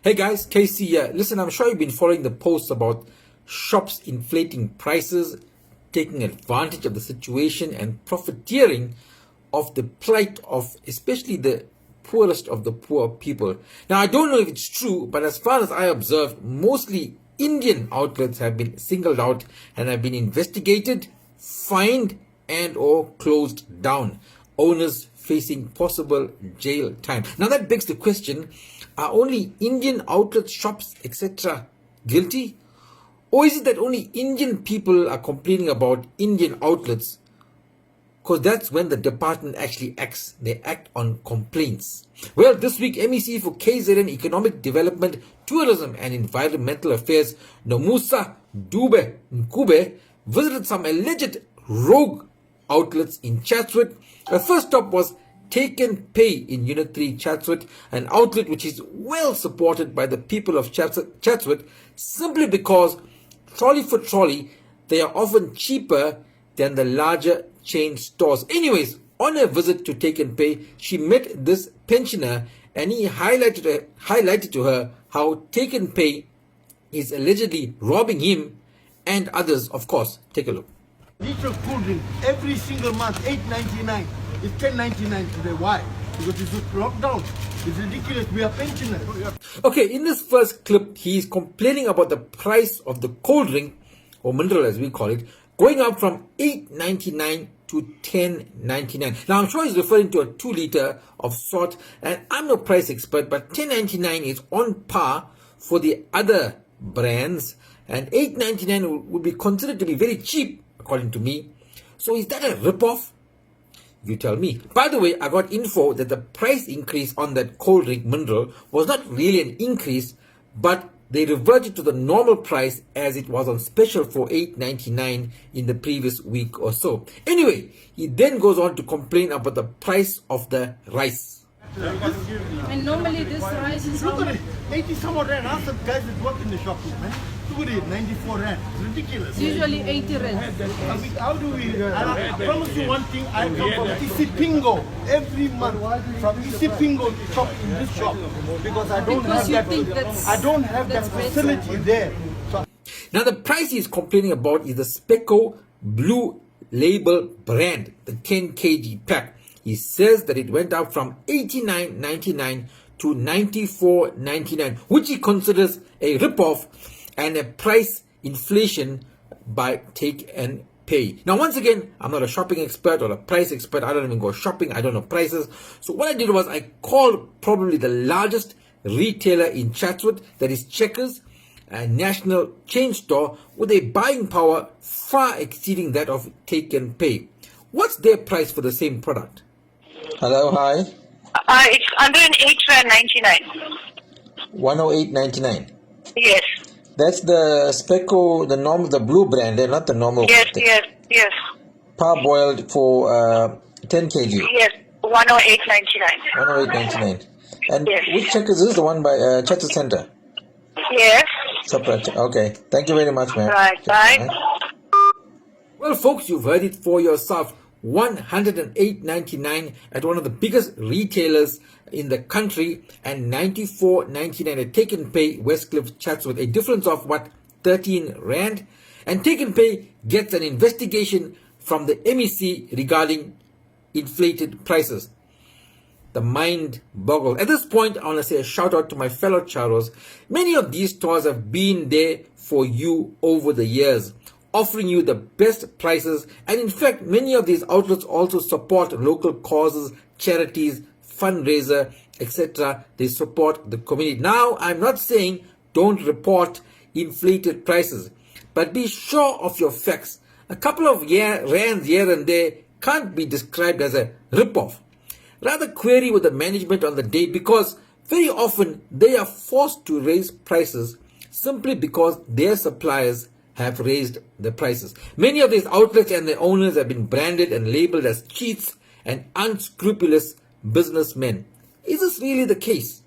Hey guys, KC here. Listen, I'm sure you've been following the posts about shops inflating prices, taking advantage of the situation and profiteering of the plight of especially the poorest of the poor people. Now, I don't know if it's true, but as far as I observed, mostly Indian outlets have been singled out and have been investigated, fined and or closed down. Owners facing possible jail time. Now that begs the question, are only Indian outlets, shops, etc. guilty? Or is it that only Indian people are complaining about Indian outlets? Because that's when the department actually acts. They act on complaints. Well, this week, MEC for KZN Economic Development, Tourism and Environmental Affairs, Nomusa Dube Nkube, visited some alleged rogue outlets in Chatsworth. The first stop was Take and Pay in Unit 3 Chatsworth, an outlet which is well supported by the people of Chatsworth simply because, trolley for trolley, they are often cheaper than the larger chain stores. Anyways, on a visit to Take and Pay, she met this pensioner and he highlighted to her how Take and Pay is allegedly robbing him and others. Of course, take a look. Liter cool drink every single month, $8.99. It's $10.99 today. Why? Because it's locked down. It's ridiculous. We are pensioners. Okay, in this first clip, he is complaining about the price of the cold drink, or mineral as we call it, going up from $8.99 to $10.99. Now, I'm sure he's referring to a 2 liter of salt, and I'm no price expert, but $10.99 is on par for the other brands, and $8.99 would be considered to be very cheap, according to me. So is that a rip-off? You tell me. By the way, I got info that the price increase on that cold drink mineral was not really an increase, but they reverted to the normal price as it was on special for $8.99 in the previous week or so. Anyway, he then goes on to complain about the price of the rice. And normally this rice is Look at it. 80 some odd rand. Ask the guys that work in the shop, man. Look at it. 94 rand. It's ridiculous. usually 80 rand. How do we? I promise you one thing. I come from Isipingo every month. From Isipingo shop in this shop because I don't Because you have think that. I don't have that that's better. facility there. So Now, the price he's complaining about is the Speco Blue Label brand, the 10 kg pack. He says that it went up from $89.99 to $94.99, which he considers a rip-off and a price inflation by Take and Pay. Now, once again, I'm not a shopping expert or a price expert. I don't even go shopping. I don't know prices. So what I did was I called probably the largest retailer in Chatsworth, that is Checkers, a national chain store with a buying power far exceeding that of Take and Pay. What's their price for the same product? Hello, hi. It's 108.99. 108.99. Yes. That's the Speco, the blue brand, not the normal. Yes. Parboiled for 10 kg. Yes. 108.99. 108.99. And Yes. which Checkers is the one by Chatsworth Center? Yes. Separate. Okay. Thank you very much, ma'am. Right. Bye. Well, folks, you've heard it for yourself. $108.99 at one of the biggest retailers in the country and $94.99 at Take and Pay Westcliff Chatsworth, a difference of what, 13 rand. And Take and Pay gets an investigation from the MEC regarding inflated prices. The mind boggles. At this point, I want to say a shout out to my fellow Charos. Many of these stores have been there for you over the years, offering you the best prices, and in fact many of these outlets also support local causes, charities, fundraiser, etc. They support the community. Now, I'm not saying don't report inflated prices, but be sure of your facts. A couple of rands here and there can't be described as a rip-off. Rather query with the management on the day, because very often they are forced to raise prices simply because their suppliers have raised the prices. Many of these outlets and their owners have been branded and labeled as cheats and unscrupulous businessmen. Is this really the case?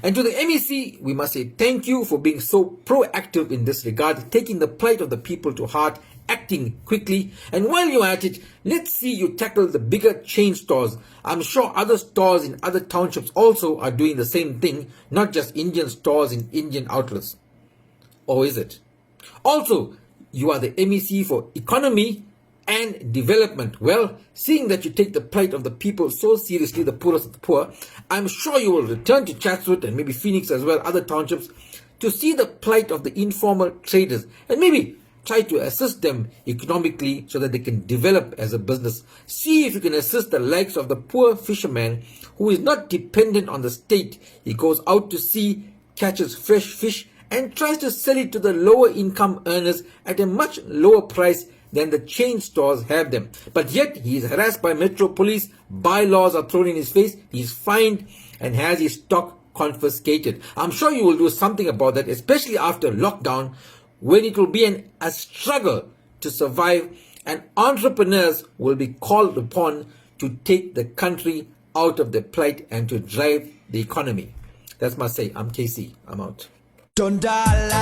And to the MEC, we must say thank you for being so proactive in this regard, taking the plight of the people to heart acting quickly. And while you're at it, let's see you tackle the bigger chain stores. I'm sure other stores in other townships also are doing the same thing, not just Indian stores in Indian outlets. Or is it? Also, you are the MEC for Economy and Development. Well, seeing that you take the plight of the people so seriously, the poorest of the poor, I'm sure you will return to Chatsworth and maybe Phoenix as well, other townships, to see the plight of the informal traders and maybe try to assist them economically so that they can develop as a business. See if you can assist the likes of the poor fisherman who is not dependent on the state. He goes out to sea, catches fresh fish and tries to sell it to the lower income earners at a much lower price than the chain stores have them. But yet he is harassed by Metro Police, bylaws are thrown in his face, he is fined and has his stock confiscated. I'm sure you will do something about that, especially after lockdown, when it will be a struggle to survive and entrepreneurs will be called upon to take the country out of the plight and to drive the economy. That's my say. I'm KC. I'm out. Dondala.